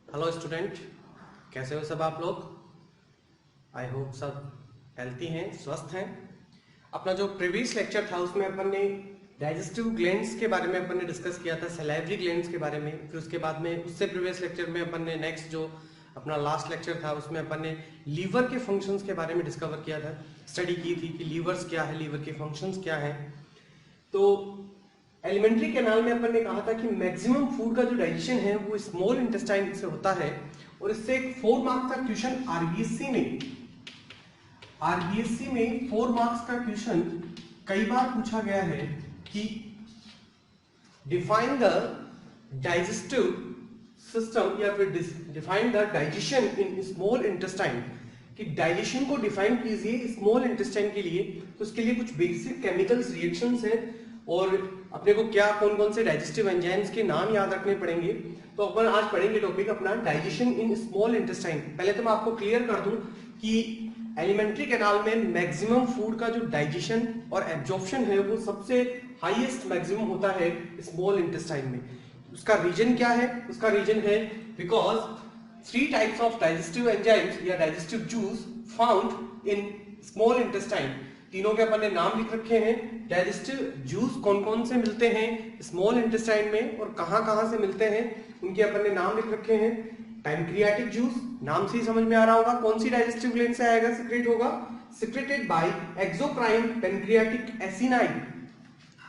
Hello student, कैसे हो सब आप लोग। आई होप सब हेल्थी हैं, स्वस्थ हैं। अपना जो प्रीवियस लेक्चर था उसमें अपन ने डाइजेस्टिव ग्लैंड्स के बारे में अपन ने डिस्कस किया था, सैलाइवरी ग्लैंड्स के बारे में। फिर उसके बाद में उससे प्रीवियस लेक्चर में अपन ने नेक्स्ट जो अपना लास्ट लेक्चर था उसमें अपन ने लीवर के फंक्शंस के बारे में डिस्कवर किया था, स्टडी की थी कि लीवर्स क्या है, लीवर के फंक्शंस क्या है। तो एलिमेंट्री कैनाल में अपन ने कहा था कि मैक्सिमम फूड का जो डाइजेशन है वो स्मॉल इंटेस्टाइन से होता है। और इससे एक 4 मार्क्स का क्वेश्चन आरबीएससी में 4 मार्क्स का क्वेश्चन कई बार पूछा गया है कि डिफाइन द डाइजेस्टिव सिस्टम या फिर define the digestion in small intestine, कि डाइजेशन को डिफाइन कीजिए स्मॉल इंटेस्टाइन के लिए। तो उसके लिए कुछ बेसिक केमिकल्स रिएक्शंस हैं और अपने को क्या कौन कौन से डाइजेस्टिव एंजाइम्स के नाम याद रखने पड़ेंगे। तो अपन आज पढ़ेंगे टॉपिक अपना डाइजेशन इन स्मॉल इंटेस्टाइन। पहले तो मैं आपको क्लियर कर दूं कि एलिमेंट्री कैनाल में मैक्सिमम फूड का जो डाइजेशन और एब्जॉर्प्शन है वो सबसे हाईएस्ट मैक्सिमम होता है स्मॉल इंटेस्टाइन में। उसका रीजन क्या है? उसका रीजन है because 3 types of digestive enzymes या digestive juice found in small intestine. तीनों के अपन ने नाम लिख रखे हैं। डाइजेस्टिव जूस कौन कौन से मिलते हैं स्मॉल इंटेस्टाइन में और कहां कहां से मिलते हैं उनके अपन ने नाम लिख रखे हैं। पैनक्रियाटिक जूस, नाम से ही समझ में आ रहा होगा कौन सी डाइजेस्टिव ग्लैंड से आएगा, सिक्रेट होगा, सिक्रेटेड बाय एक्सोक्राइन पैनक्रियाटिक एसिनाइन।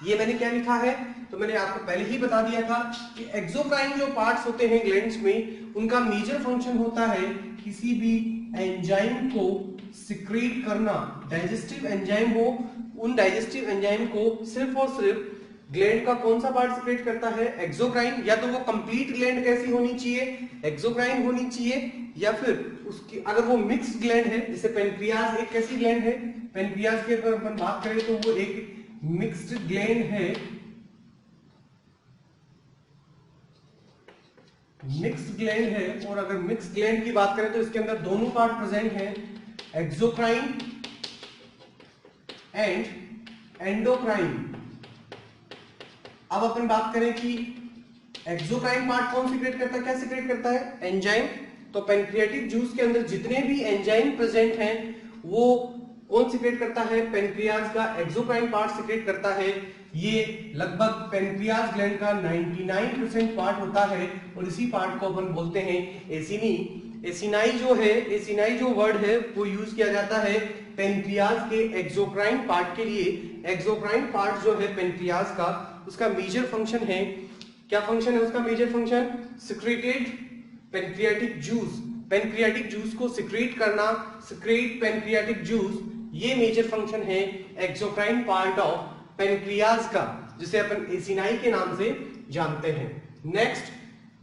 ये मैंने क्या लिखा है तो मैंने आपको पहले ही बता दिया था कि एक्सोक्राइन जो पार्ट्स होते हैं ग्लैंड्स में उनका मेजर फंक्शन होता है किसी भी एंजाइम को सिक्रेट करना। डाइजेस्टिव एंजाइम हो, उन डाइजेस्टिव एंजाइम को सिर्फ और सिर्फ ग्लैंड का कौन सा पार्ट सिक्रेट करता है? एक्सोक्राइन। या तो वो कंप्लीट ग्लैंड कैसी होनी चाहिए? एक्सोक्राइन होनी चाहिए। या फिर उसकी अगर वो मिक्स्ड ग्लैंड है, जैसे पेनक्रियाज एक कैसी ग्लैंड है, पेनक्रियाज की अगर अपन बात करें तो वो एक मिक्स्ड ग्लैंड है। मिक्स्ड ग्लैंड है और अगर मिक्स्ड ग्लैंड की बात करें तो इसके अंदर दोनों पार्ट प्रेजेंट हैं, एक्सोक्राइन एंड एंडोक्राइन। अब अपन बात करें कि एक्सोक्राइन पार्ट कौन सिक्रेट करता है, क्या सिक्रेट करता है? एंजाइम। तो पैनक्रियाटिक जूस के अंदर जितने भी एंजाइम प्रेजेंट हैं वो कौन सिक्रेट करता है? पैनक्रियाज का एक्सोक्राइन पार्ट सिक्रेट करता है। ये लगभग पैनक्रियाज ग्लैंड का 99% पार्ट होता है और इसी पार्ट को अपन बोलते हैं एसिनी। एसिनाई जो है, एसिनाई जो वर्ड है वो यूज किया जाता है पैनक्रियाज के एक्सोक्राइन पार्ट के लिए। एक्सोक्राइन पार्ट जो है पैनक्रियाज का, उसका मेजर फंक्शन है, क्या फंक्शन है उसका major function? Secreted pancreatic juice. Pancreatic juice को सिक्रेट करना, सिक्रेट पैनक्रियाटिक जूस, ये मेजर फंक्शन है एक्सोक्राइन पार्ट ऑफ पैनक्रियाज का, जिसे अपन एसिनाई के नाम से जानते हैं। Next,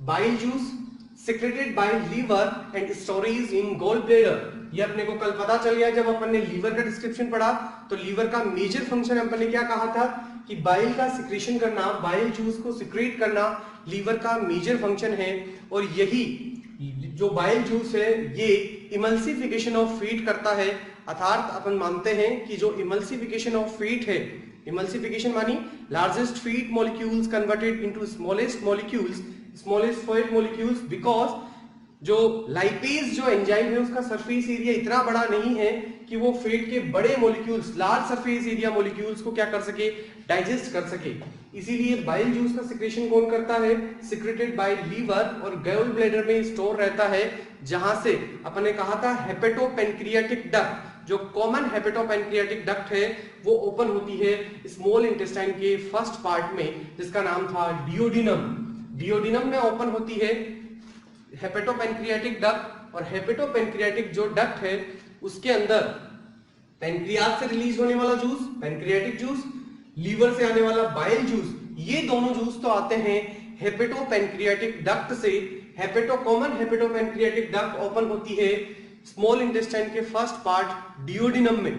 bile juice secreted by liver and storage in gall bladder. ये अपने को कल पता चल गया जब अपन ने लीवर का डिस्क्रिप्शन पढ़ा। तो लीवर का मेजर फंक्शन अपन ने क्या कहा था कि बाइल का सिक्रेशन करना, बाइल जूस को सिक्रेट करना लीवर का मेजर फंक्शन है। और यही जो बाइल जूस है ये इमल्सिफिकेशन ऑफ फीड करता है। अर्थात अपन मानते हैं कि जो इमल्सिफिकेशन ऑफ फीड है, इमल्सिफिकेशन मानी largest feed molecules converted into smallest molecules, smallest feed molecules, because जो लाइपेज जो एंजाइम है उसका सरफेस एरिया इतना बड़ा नहीं है कि वो फैट के बड़े molecules, large surface area molecules को क्या कर सके? डाइजेस्ट कर सके। इसीलिए बाइल जूस का सिक्रेशन कौन करता है? सिक्रेटेड बाय लीवर और गॉल ब्लैडर में स्टोर रहता है, जहां से अपन ने कहा था हेपेटोपेनक्रियाटिक डक्ट, जो कॉमन हेपेटोपेनक्रियाटिक डक्ट है वो ओपन होती है स्मॉल इंटेस्टाइन के फर्स्ट पार्ट में, जिसका नाम था डियोडिनम। डियोडिनम में ओपन होती है हेपेटोपेनक्रियाटिक डक्ट। और हेपेटोपेनक्रियाटिक जो डक्ट है उसके अंदर पैनक्रियाज से रिलीज होने वाला जूस पैनक्रियाटिक जूस, लीवर से आने वाला बाइल जूस, ये दोनों जूस तो आते हैं हेपेटोपेनक्रियाटिक डक्ट से। कॉमन हेपेटोपेनक्रियाटिक डक्ट ओपन होती है स्मॉल इंटेस्टाइन के फर्स्ट पार्ट डियोडिनम में।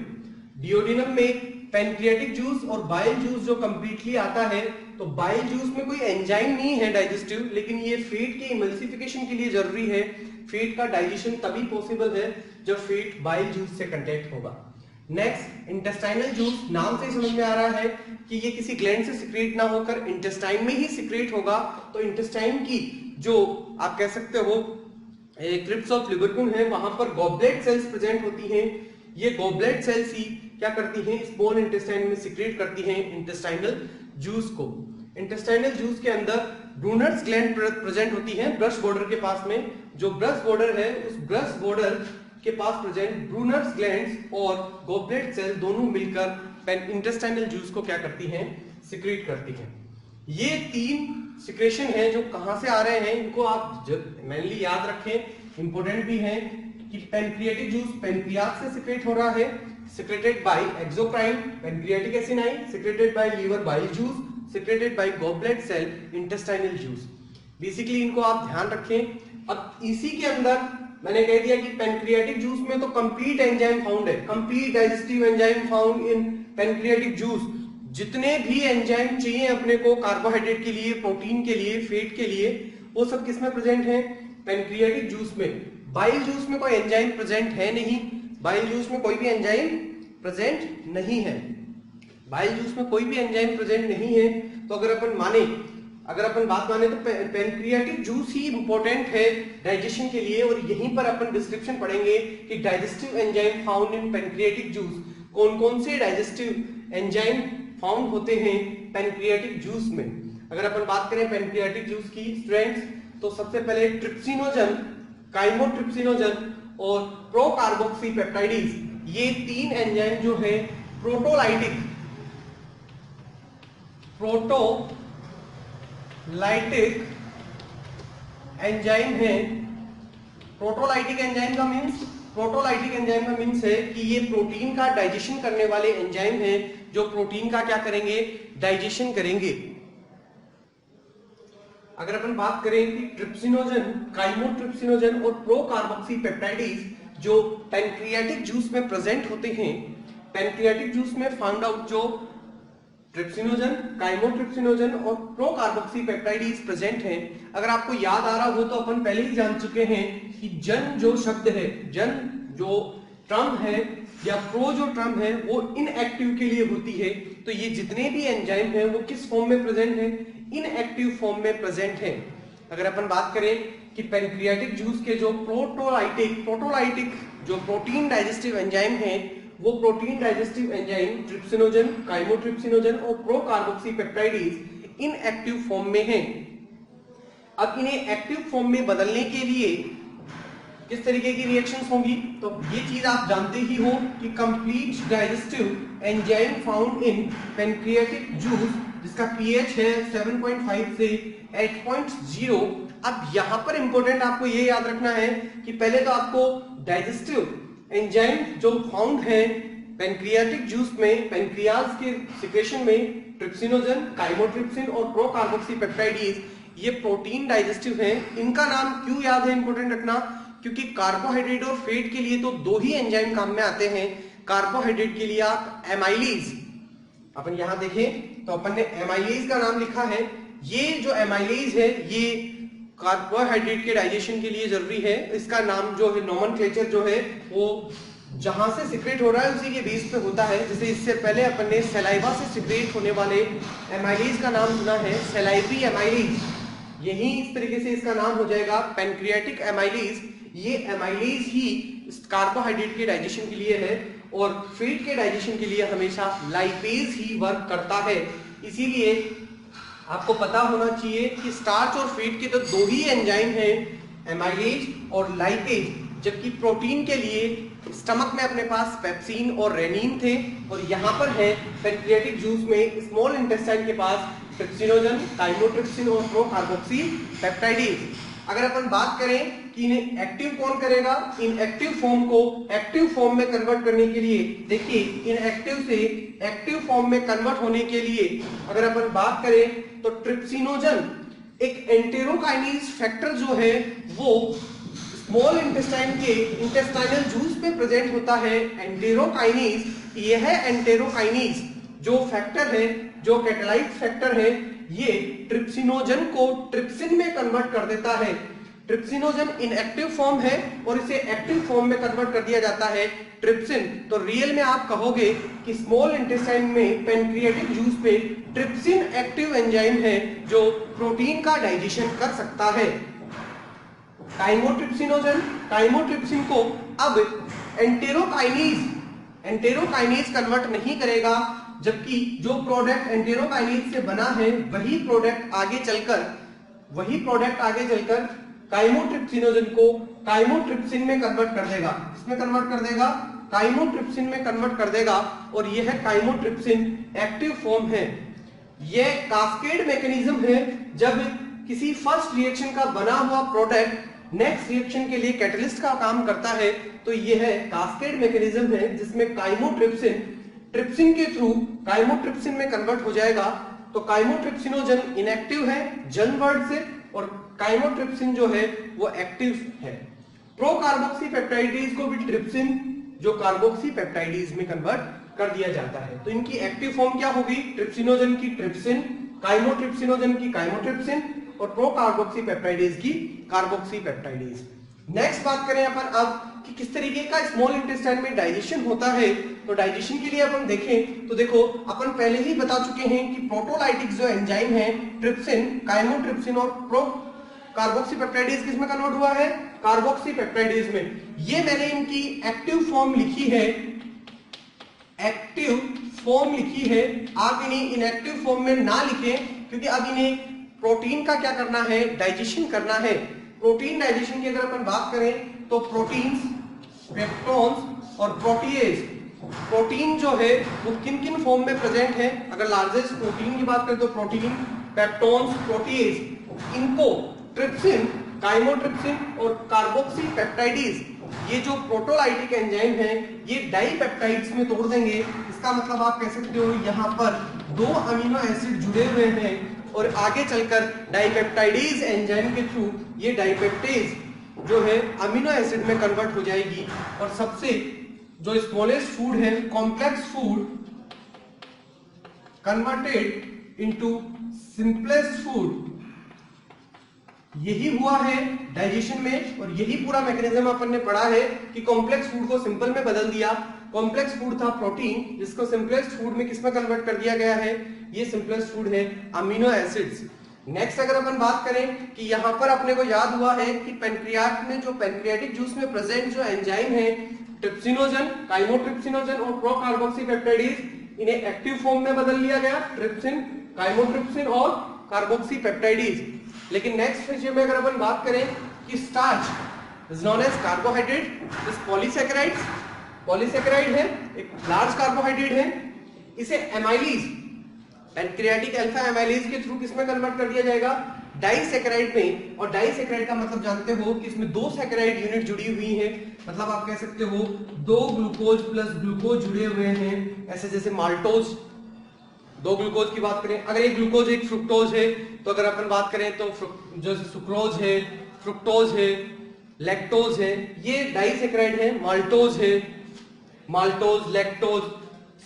डियोडिनम में पैनक्रियाटिक जूस और बाइल जूस जो कंप्लीटली आता है। तो बाइल जूस में कोई एंजाइम नहीं है डाइजेस्टिव, लेकिन ये फैट के इमल्सिफिकेशन के लिए जरूरी है। फैट का डाइजेशन तभी पॉसिबल है जब फैट बाइल जूस से कंटेक्ट होगा। नेक्स्ट, इंटेस्टाइनल जूस, नाम से ही समझ में आ रहा है कि ये किसी ग्लैंड से सिक्रेट ना होकर इंटेस्टाइन में ही सिक्रेट होगा। तो इंटेस्टाइन की जो आप कह सकते हो क्रिप्स ऑफ लिबरकुन है, वहां पर गॉबलेट सेल्स प्रेजेंट होती हैं। ये गॉबलेट सेल्स ही क्या करती हैं, स्मॉल इंटेस्टाइन में सिक्रेट करती हैं इंटेस्टाइनल जूस को। इंटेस्टाइनल जूस के अंदर ब्रूनर्स ग्लैंड प्रेजेंट होती है ब्रश बॉर्डर के पास में। जो ब्रश बॉर्डर है, उस ब्रश बॉर्डर के पास प्रेजेंट ब्रूनर्स ग्लैंड्स और गॉबलेट सेल दोनों मिलकर इंटेस्टाइनल जूस को क्या करती हैं, सिक्रेट करती हैं। ये 3 सिक्रेशन है जो कहां से आ रहे हैं, इनको आप मेनली याद रखें, इंपोर्टेंट भी है कि पैनक्रियाटिक जूस पैनक्रियाज से सिक्रेट हो रहा है, secreted by exocrine pancreatic acini, secreted by liver bile juice, secreted by goblet cell intestinal juice. Basically इनको आप ध्यान रखें। अब इसी के अंदर मैंने कह दिया कि पैनक्रियाटिक जूस में तो कंप्लीट एंजाइम फाउंड है, complete digestive enzyme found in pancreatic juice. जितने भी एंजाइम चाहिए अपने को कार्बोहाइड्रेट के लिए, प्रोटीन के लिए, फैट के लिए, वो सब किसमें प्रेजेंट है, पैनक्रियाटिक जूस में। बाइल जूस में कोई एंजाइम प्रेजेंट है नहीं, बाइल जूस में कोई भी एंजाइम प्रेजेंट नहीं है, बाइल जूस में कोई भी एंजाइम प्रेजेंट नहीं है। तो अगर अपन बात माने तो पैनक्रियाटिक जूस ही इंपॉर्टेंट है डाइजेशन के लिए। और यहीं पर अपन डिस्क्रिप्शन पढ़ेंगे कि digestive enzyme found in pancreatic juice, कौन कौन से डाइजेस्टिव एंजाइम फाउंड होते हैं पैनक्रियाटिक जूस में। अगर अपन बात करें पैनक्रियाटिक जूस की स्ट्रेंथ्स, तो सबसे पहले ट्रिप्सिनोजन, काइमोट्रिप्सिनोजन और प्रोकार्बोक्सी पेप्टाइडेज, ये 3 एंजाइम जो है प्रोटोलाइटिक एंजाइम है। प्रोटोलाइटिक एंजाइम का मीन्स है कि ये प्रोटीन का डाइजेशन करने वाले एंजाइम हैं जो प्रोटीन का क्या करेंगे, डाइजेशन करेंगे। अगर अपन बात करें कि ट्रिप्सिनोजन, काइमोट्रिप्सिनोजन और प्रोकार्बोक्सी पेप्टाइडेज जो पैनक्रियाटिक जूस में प्रेजेंट होते हैं, पैनक्रियाटिक जूस में फाउंड आउट जो ट्रिप्सिनोजन, काइमोट्रिप्सिनोजन और प्रोकार्बोक्सी पेप्टाइडेज प्रेजेंट हैं। अगर आपको याद आ रहा हो तो अपन पहले ही जान चुके हैं कि जन जो शब्द है, जन जो टर्म है या प्रो जो टर्म है, वो इनएक्टिव के लिए होती है। तो ये जितने भी एंजाइम हैं वो किस फॉर्म में प्रेजेंट है, इनएक्टिव फॉर्म में प्रेजेंट है। अगर अपन बात करें कि पैनक्रियाटिक जूस के जो प्रोटोलाइटिक जो प्रोटीन डाइजेस्टिव एंजाइम है, वो protein digestive enzyme trypsinogen, chymotrypsinogen और प्रोकार्बोक्सी पेप्टाइडेज इनएक्टिव फॉर्म में हैं। अब इन्हें एक्टिव फॉर्म में बदलने के लिए किस तरीके की रिएक्शंस होंगी, तो ये चीज आप जानते ही हो कि complete digestive enzyme found in pancreatic juice, जिसका पीएच है 7.5 से 8.0। अब यहां पर इंपॉर्टेंट आपको ये याद रखना है कि पहले तो आपको डाइजेस्टिव एंजाइम जो फाउंड है पैनक्रियाटिक जूस में, पैनक्रियाज के सिक्रेशन में, ट्रिप्सिनोजन, काइमोट्रिप्सिन और प्रोकार्बोक्सी पेप्टाइडेज, ये प्रोटीन डाइजेस्टिव हैं। इनका नाम क्यों याद है, इंपॉर्टेंट रखना, क्योंकि कार्बोहाइड्रेट और फैट के लिए तो 2 ही एंजाइम काम में आते हैं। कार्बोहाइड्रेट के लिए आप एमाइलेज, अपन यहां देखें तो अपन ने एमाइलेज का नाम लिखा है। ये जो एमाइलेज है ये कार्बोहाइड्रेट के डाइजेशन के लिए जरूरी है। इसका नाम जो है, नोमेनक्लेचर जो है, वो जहां से सिक्रेट हो रहा है उसी के बेस पे होता है। जैसे इससे पहले अपन ने सलाइवा से सिक्रेट होने वाले एमाइलेज का नाम सुना है, सलाइवी एमाइलेज, यही इस तरीके से इसका नाम हो जाएगा पैनक्रियाटिक एमाइलेज। ये एमाइलेज ही कार्बोहाइड्रेट के डाइजेशन के लिए है और फैट के डाइजेशन के लिए हमेशा लाइपेज ही वर्क करता है। इसीलिए आपको पता होना चाहिए कि स्टार्च और फैट के तो 2 ही एंजाइम हैं, एमाइलेज और लाइपेज, जबकि प्रोटीन के लिए स्टमक में अपने पास पेप्सिन और रेनिन थे, और यहाँ पर है पैनक्रियाटिक जूस में स्मॉल इंटेस्टाइन के पास ट्रिप्सिनोजन, काइमोट्रिप्सिन और प्रोकार्बोक्सी पेप्टाइडेज। अगर अपन बात करें कि इन्हें एक्टिव कौन करेगा, इन एक्टिव फॉर्म को एक्टिव फॉर्म में कन्वर्ट करने के लिए, देखिए इनएक्टिव से एक्टिव फॉर्म में कन्वर्ट होने के लिए अगर अपन बात करें तो ट्रिप्सिनोजन एक एंटेरोकाइनेज फैक्टर जो है वो स्मॉल इंटेस्टाइन के इंटेस्टाइनल जूस में प्रेजेंट होता है। एंटेरोकाइनेज, यह एंटेरोकाइनेज जो फैक्टर है, जो कैटालाइट फैक्टर है, ये ट्रिप्सिनोजन को ट्रिप्सिन में कन्वर्ट कर देता है। ट्रिप्सिनोजन इनएक्टिव फॉर्म है और इसे एक्टिव फॉर्म में कन्वर्ट कर दिया जाता है ट्रिप्सिन। तो रियल में आप कहोगे कि स्मॉल इंटेस्टाइन में पैनक्रियाटिक जूस पे ट्रिप्सिन एक्टिव एंजाइम है जो प्रोटीन का डाइजेशन कर सकता है। काइमोट्रिप्सिनोजन, काइमोट्रिप्सिन को अब एंटेरोकाइनेज कन्वर्ट नहीं करेगा, जबकि जो प्रोडक्ट एंटेरोकाइनेज से बना है वही प्रोडक्ट आगे चलकर काइमोट्रिप्सिनोजन को काइमोट्रिप्सिन में कन्वर्ट कर देगा। इसमें कन्वर्ट कर देगा, काइमोट्रिप्सिन में कन्वर्ट कर देगा, और यह काइमोट्रिप्सिन एक्टिव फॉर्म है। यह कास्केड मैकेनिज्म है, जब किसी फर्स्ट रिएक्शन का बना हुआ प्रोडक्ट नेक्स्ट रिएक्शन के लिए कैटलिस्ट का काम करता है, तो यह कास्केड मैकेनिज्म है जिसमें ट्रिप्सिन के थ्रू काइमोट्रिप्सिन में कन्वर्ट हो जाएगा। तो काइमोट्रिप्सिनोजन इनएक्टिव है जन वर्ड से, और काइमोट्रिप्सिन जो है वो एक्टिव है। प्रो कार्बोक्सी पेप्टाइडेज को भी ट्रिप्सिन जो कार्बोक्सी पेप्टाइडेज में कन्वर्ट कर दिया जाता है। तो इनकी एक्टिव फॉर्म क्या होगी? ट्रिप्सिनोजन की ट्रिप्सिन, काइमोट्रिप्सिनोजन की काइमोट्रिप्सिन, और प्रो कार्बोक्सी पेप्टाइडेज की कार्बोक्सी पेप्टाइडेज। नेक्स्ट बात करें अपन अब कि किस तरीके का स्मॉल इंटेस्टाइन में डाइजेशन होता है। तो डाइजेशन के लिए अपन देखें तो देखो, अपन पहले ही बता चुके हैं कि प्रोटोलाइटिक जो एंजाइम है ट्रिप्सिन, काइमोट्रिप्सिन और प्रो कार्बोक्सी पेप्टाइडेज किस में कन्वर्ट हुआ है? कार्बोक्सी पेप्टाइडेज में। ये मैंने इनकी एक्टिव फॉर्म लिखी है, आप इन्हें इनएक्टिव फॉर्म में ना लिखें, क्योंकि अब इन्हें प्रोटीन का क्या करना है? डाइजेशन करना है। प्रोटीन डाइजेशन की अगर अपन बात करें तो प्रोटीन्स, पेप्टोन्स और प्रोटीएज, प्रोटीन जो है वो किन किन फॉर्म में प्रेजेंट है? अगर लार्जेस्ट प्रोटीन की बात करें तो प्रोटीन, पेप्टोन्स, प्रोटीएज, इनको ट्रिप्सिन, काइमोट्रिप्सिन और कार्बोक्सी पेप्टाइडेज, ये जो प्रोटोलाइटिक एंजाइम है, ये डाइपेप्टाइड्स में तोड़ देंगे। इसका मतलब आप कह सकते हो यहाँ पर 2 अमीनो एसिड जुड़े हुए हैं, और आगे चलकर डाइपेप्टाइडेज एंजाइम के थ्रू ये डाइपेप्टेज जो है अमीनो एसिड में कन्वर्ट हो जाएगी, और सबसे जो स्मॉलेस्ट फूड है, complex food converted into simplest food, यही हुआ है डाइजेशन में। और यही पूरा मैकेनिज्म अपन ने पढ़ा है कि कॉम्प्लेक्स फूड को सिंपल में बदल दिया। कॉम्प्लेक्स फूड था प्रोटीन, जिसको सिंपलेस्ट फूड में किसमें कन्वर्ट कर दिया गया है? ये सिंपलेस्ट फूड है अमीनो एसिड्स। नेक्स्ट अगर अपन बात करें कि यहाँ पर अपने को याद हुआ है कि पेनक्रियाट में जो पेनक्रियाटिक जूस में प्रेजेंट जो एंजाइम है ट्रिप्सिनोजन, काइमोट्रिप्सिनोजन और प्रो कार्बोक्सी पेप्टाइडेज, इन्हें एक्टिव फॉर्म में बदल लिया गया, ट्रिप्सिन, काइमोट्रिप्सिन और कार्बोक्सी पेप्टाइडेज। लेकिन नेक्स्ट विषय में अगर अपन बात करें कि starch is known as carbohydrate, this polysaccharide है, एक लार्ज कार्बोहाइड्रेट है। इसे एमाइलेज, पैनक्रियाटिक अल्फा एमाइलेज के थ्रू किसमें कन्वर्ट कर दिया जाएगा? डाइसेकेराइड में। और डाइसेकेराइड का मतलब जानते हो कि इसमें 2 सेकेराइड यूनिट जुड़ी हुई है, मतलब आप कह सकते हो 2 ग्लूकोज प्लस ग्लूकोज जुड़े हुए हैं। ऐसे जैसे माल्टोज, 2 ग्लूकोज की बात करें, अगर एक ग्लूकोज एक फ्रुक्टोज है, तो अगर अपन बात करें तो जो सुक्रोज है, फ्रुक्टोज है, लैक्टोज है, ये डाइसेकेराइड है। माल्टोज, लैक्टोज,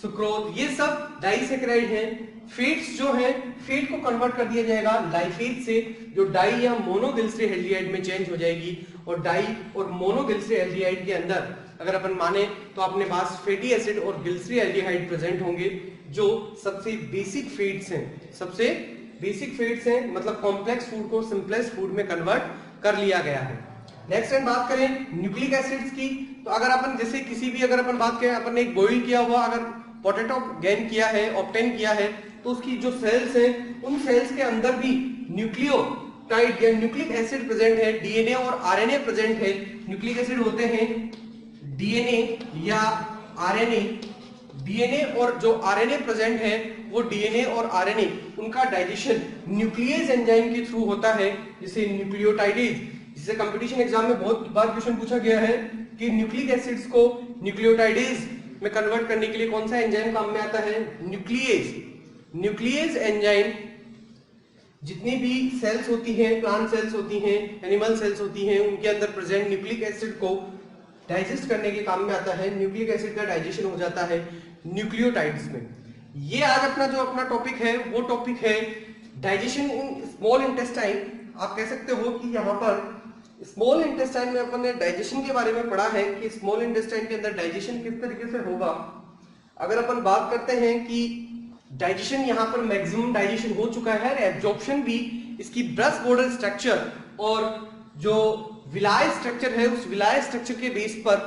सुक्रोज, ये सब डाइसेकेराइड है। फीड्स जो है, फीड को कन्वर्ट कर दिया जाएगा लाइफेज से, जो डाई या मोनोग्लिसरील्डिहाइड में चेंज हो जाएगी। और डाई और मोनोग्लिसरील्डिहाइड के अंदर अगर अपन माने तो अपने पास फैटी एसिड और ग्लिसरील्डिहाइड प्रेजेंट होंगे, जो सबसे बेसिक फीड्स हैं, मतलब कॉम्प्लेक्स फूड को सिंपलेस्ट फूड में कन्वर्ट कर लिया गया है। नेक्स्ट टाइम बात करें न्यूक्लिक एसिड्स की, तो अगर अपन जैसे किसी भी अगर अपन बात करें, अपन ने एक बॉइल किया हुआ अगर पोटैटो गेन किया है, ऑब्टेन किया है, तो उसकी जो सेल्स हैं, उन सेल्स के अंदर भी न्यूक्लियोटाइड या न्यूक्लिक एसिड प्रेजेंट है, डीएनए और आरएनए प्रेजेंट है। न्यूक्लिक एसिड होते हैं डीएनए या आरएनए। डीएनए और जो आरएनए प्रेजेंट है, वो डीएनए और आरएनए उनका डाइजेशन न्यूक्लियस एंजाइम के थ्रू होता है, जिसे न्यूक्लियोटाइडेज, जिसे कंपटीशन एग्जाम में बहुत बार क्वेश्चन पूछा गया है कि न्यूक्लिक एसिड्स को न्यूक्लियोटाइडेज में कन्वर्ट करने के लिए कौन सा एंजाइम काम में आता है? Nucleus enzyme. जितनी भी सेल्स होती हैं, प्लांट सेल्स होती हैं, एनिमल सेल्स होती हैं, उनके अंदर प्रेजेंट न्यूक्लिक एसिड को डाइजेस्ट करने के काम में आता है। न्यूक्लिक एसिड का डाइजेशन हो जाता है न्यूक्लियोटाइड्स में। ये आज अपना जो टॉपिक है, वो टॉपिक है डाइजेशन इन स्मॉल इंटेस्टाइन। आप कह सकते हो कि यहाँ पर स्मॉल इंटेस्टाइन में अपन ने डाइजेशन के बारे में पढ़ा है कि स्मॉल इंटेस्टाइन के अंदर डाइजेशन किस तरीके से होगा। अगर अपन बात करते हैं कि डाइजेशन यहाँ पर मैक्सिमम डाइजेशन हो चुका है, एब्जॉर्प्शन भी, इसकी ब्रश बॉर्डर स्ट्रक्चर और जो विलाय स्ट्रक्चर है उस विलाय स्ट्रक्चर के बेस पर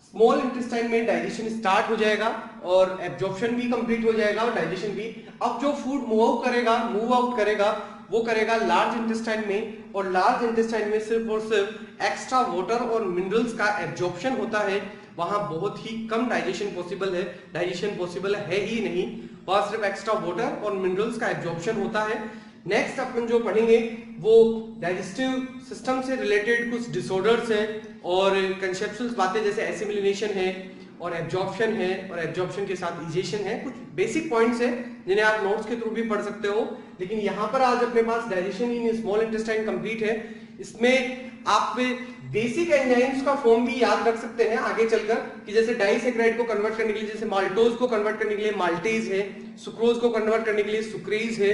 स्मॉल इंटेस्टाइन में डाइजेशन स्टार्ट हो जाएगा और एब्जॉर्प्शन भी कंप्लीट हो जाएगा और डाइजेशन भी। अब जो फूड मूव आउट करेगा वो करेगा लार्ज इंटेस्टाइन में, और लार्ज इंटेस्टाइन में सिर्फ और सिर्फ एक्स्ट्रा वाटर और मिनरल्स का एब्जॉर्प्शन होता है। वहां बहुत ही कम डाइजेशन पॉसिबल है ही नहीं, वहां सिर्फ एक्स्ट्रा वाटर और मिनरल्स का एब्जॉर्प्शन होता है। नेक्स्ट अपन जो पढ़ेंगे वो डाइजेस्टिव सिस्टम से रिलेटेड कुछ डिसऑर्डर्स हैं और कंसेप्चुअल बातें जैसे एसिमिलेशन है और एब्जॉर्प्शन है, और एब्जॉर्प्शन के साथ इजेशन है। कुछ बेसिक पॉइंट्स हैं जिन्हें आप नोट्स के थ्रू भी पढ़ सकते हो, लेकिन यहाँ पर आज अपने पास digestion in small intestine complete है। इसमें आप बेसिक एंजाइम्स का फॉर्म भी याद रख सकते हैं आगे चलकर, कि जैसे डाइसैकेराइड को कन्वर्ट करने के लिए जैसे माल्टोज को कन्वर्ट करने के लिए माल्टेज है, सुक्रोज को कन्वर्ट करने के लिए सुक्रेज है,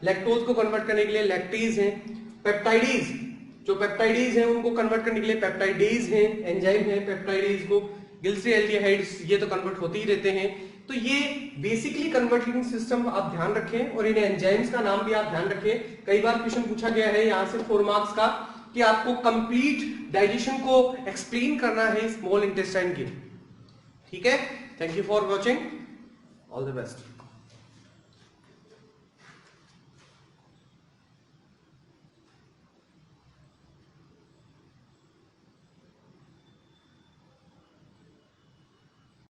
लैक्टोज को कन्वर्ट करने के लिए लैक्टेज है, पेप्टाइडेज जो पेप्टाइडेज है उनको कन्वर्ट करने के लिए पेप्टाइडेज है, एंजाइम है पेप्टाइडेज को, ग्लिसरॉल्डिहाइड्स ये तो कन्वर्ट होते ही रहते हैं। तो ये बेसिकली कन्वर्टिंग सिस्टम आप ध्यान रखें, और इन एंजाइम्स का नाम भी आप ध्यान रखें। कई बार क्वेश्चन पूछा गया है यहाँ से 4 मार्क्स का कि आपको कंप्लीट डाइजेशन को एक्सप्लेन करना है स्मॉल इंटेस्टाइन की। ठीक है, thank you for watching, all the best.